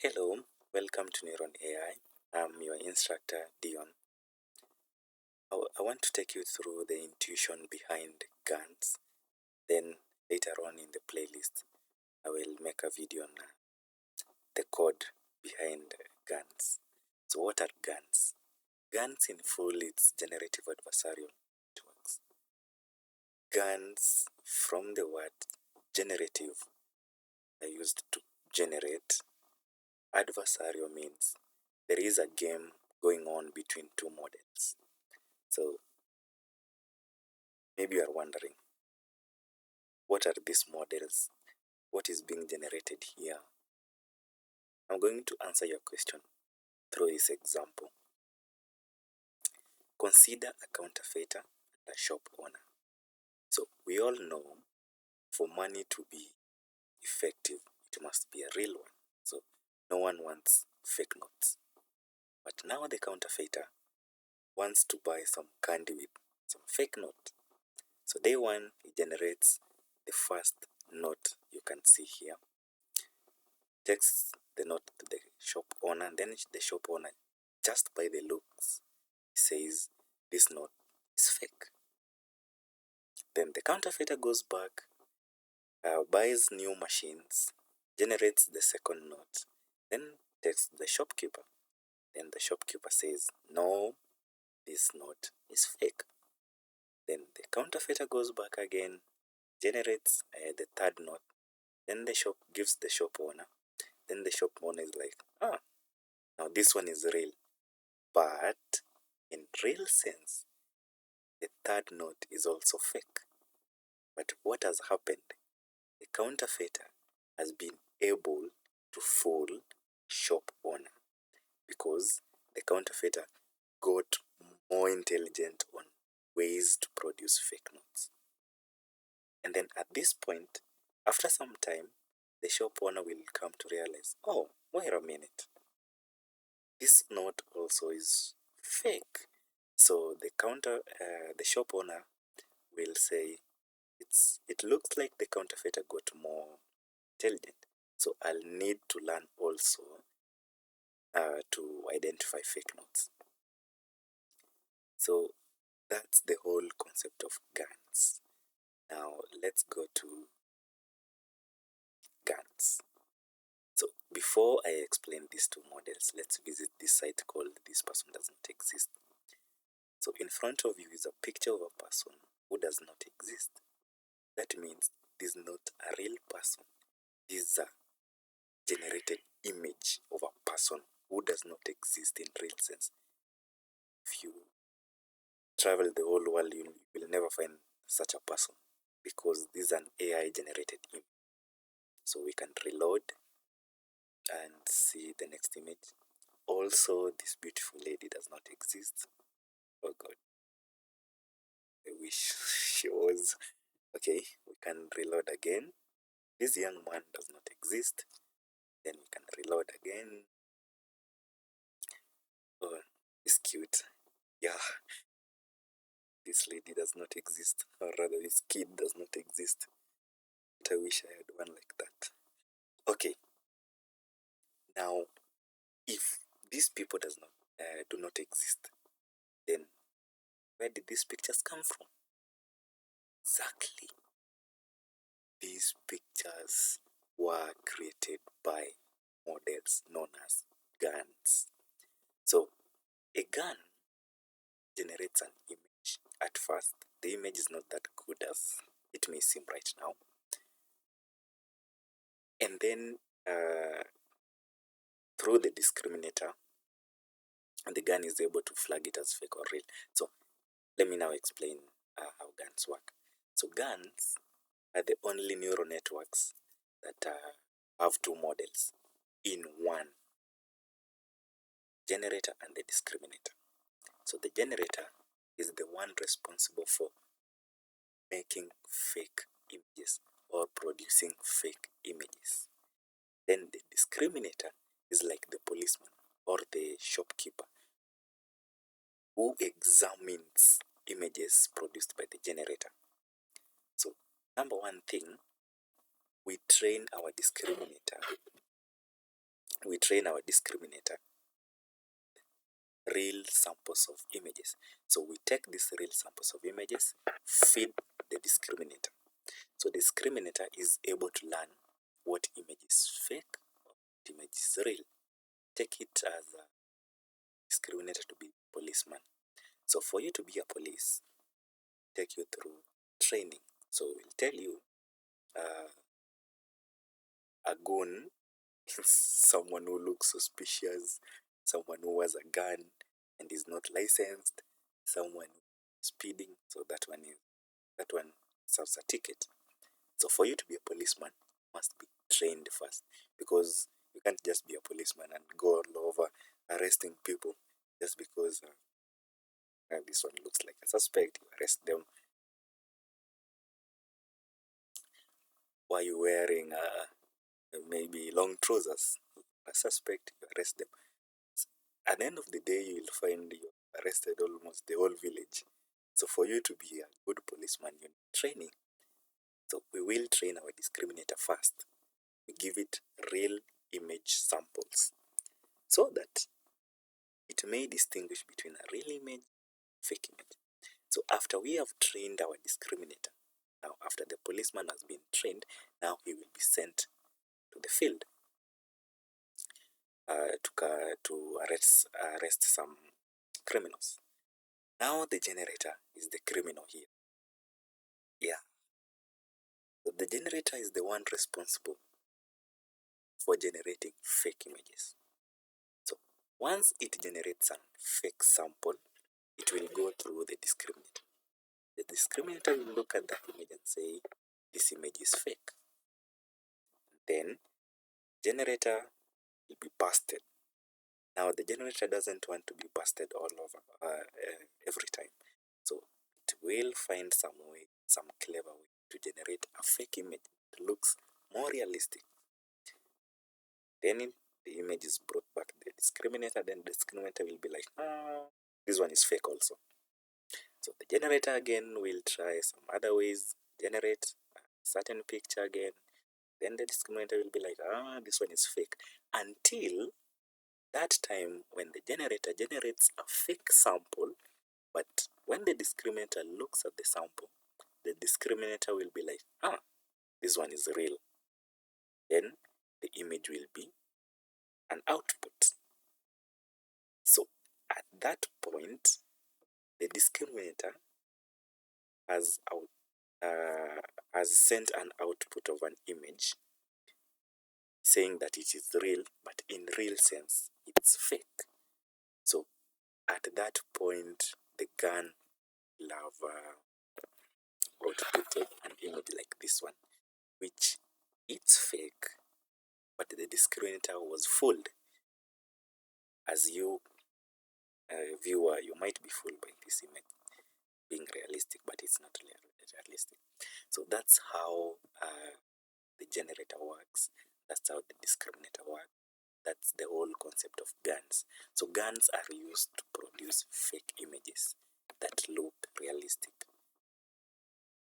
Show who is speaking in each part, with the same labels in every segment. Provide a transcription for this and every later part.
Speaker 1: Hello, welcome to Neuron AI. I'm your instructor, Dion. I want to take you through the intuition behind GANS. Then later on in the playlist, I will make a video on the code behind GANS. So what are GANS? GANS in full, it's generative adversarial networks. GANS from the word generative are used to generate. Adversarial means there is a game going on between two models. So maybe you are wondering, what are these models? What is being generated here? I'm going to answer your question through this example. Consider a counterfeiter and a shop owner. So we all know for money to be effective, it must be a real one. So no one wants fake notes. But now the counterfeiter wants to buy some candy with some fake note. So day one, he generates the first note you can see here. Takes the note to the shop owner, and then the shop owner, just by the looks, says this note is fake. Then the counterfeiter goes back, buys new machines, generates the second note, then takes the shopkeeper. Then the shopkeeper says, no, this note is fake. Then the counterfeiter goes back again, generates the third note, then the shop gives the shop owner. Then the shop owner is like, now this one is real. But in real sense, the third note is also fake. But what has happened? The counterfeiter has been able to fool shop owner because the counterfeiter got more intelligent on ways to produce fake notes. And then at this point, after some time, the shop owner will come to realize, oh, wait a minute. This note also is fake. So the shop owner will say, it looks like the counterfeiter got more intelligent. So I'll need to learn also to identify fake notes. So that's the whole concept of GANS. Now let's go to GANS. So before I explain these two models, let's visit this site called This Person Does Not Exist. So in front of you is a picture of a person who does not exist. That means this is not a real person. This is a generated image of a person who does not exist in real sense. If you travel the whole world, you will never find such a person because this is an AI generated image. So we can reload and see the next image. Also, this beautiful lady does not exist. Oh God, I wish she was. Okay, we can reload again. This young man does not exist. Then we can reload again. Oh, it's cute. Yeah, this lady does not exist, or rather this kid does not exist. But I wish I had one like that. Okay, now if these people do not exist, then where did these pictures come from? Exactly, these pictures were created by models known as GANs. So a GAN generates an image. At first, the image is not that good as it may seem right now. And then through the discriminator, the GAN is able to flag it as fake or real. So let me now explain how GANs work. So GANs are the only neural networks that have two models in one, generator and the discriminator. So the generator is the one responsible for making fake images or producing fake images. Then the discriminator is like the policeman or the shopkeeper who examines images produced by the generator. So number one thing, we train our discriminator we train our discriminator real samples of images. So we take these real samples of images, feed the discriminator. So the discriminator is able to learn what image is fake, what image is real. Take it as a discriminator to be policeman. So for you to be a police, take you through training. So we'll tell you a goon is someone who looks suspicious, someone who has a gun and is not licensed, someone speeding. So that one serves a ticket. So for you to be a policeman, you must be trained first, because you can't just be a policeman and go all over arresting people just because this one looks like a suspect. You arrest them. Why are you wearing maybe long trousers? A suspect, you arrest them. At the end of the day, you will find you arrested almost the whole village. So for you to be a good policeman, you need training. So we will train our discriminator first. We give it real image samples so that it may distinguish between a real image and a fake image. So after we have trained our discriminator, now after the policeman has been trained, now he will be sent to the field to arrest some criminals. Now the generator is the criminal here. Yeah. So the generator is the one responsible for generating fake images. So once it generates a fake sample, it will go through the discriminator. The discriminator will look at that image and say, this image is fake. Then generator will be busted. Now the generator doesn't want to be busted all over every time. So it will find some way, some clever way to generate a fake image that looks more realistic. Then the image is brought back to the discriminator, then the discriminator will be like, this one is fake also. So the generator again will try some other ways, generate a certain picture again. Then the discriminator will be like, this one is fake. Until that time when the generator generates a fake sample, but when the discriminator looks at the sample, the discriminator will be like, this one is real. Then the image will be an output. So at that point, the discriminator has sent an output of an image saying that it is real, but in real sense, it's fake. So at that point, the GAN will have outputted an image like this one, which it's fake, but the discriminator was fooled. As you, viewer, you might be fooled by this image being realistic, but it's not realistic. So that's how the generator works. That's how the discriminator works. That's the whole concept of GANs. So GANs are used to produce fake images that look realistic.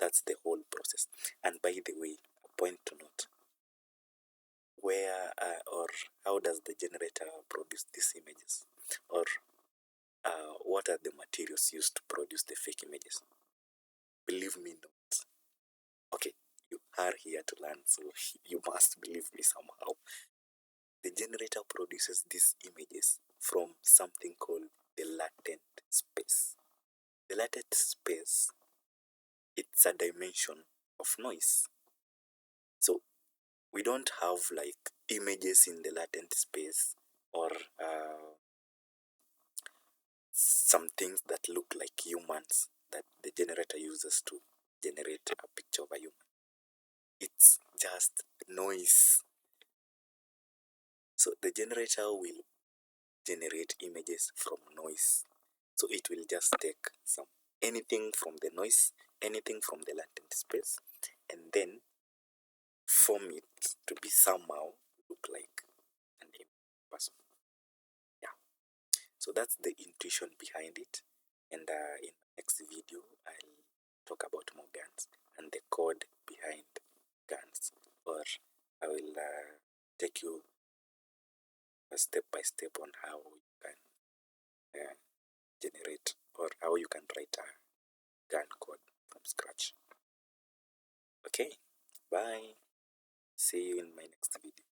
Speaker 1: That's the whole process. And by the way, a point to note, where or how does the generator produce these images? Or what are the materials used to produce the fake images? Believe me not. Okay, you are here to learn, so you must believe me somehow. The generator produces these images from something called the latent space. The latent space, it's a dimension of noise. So we don't have like images in the latent space or some things that look like humans that the generator uses to generate a picture of a human. It's just noise. So the generator will generate images from noise. So it will just take anything from the noise, anything from the latent space, and then form it to be somehow look like an person. Yeah. So that's the intuition behind it. And in the next video, I'll talk about more GANs and the code behind GANs. Or I will take you a step by step on how you can generate or how you can write a GAN code from scratch. Okay, bye. See you in my next video.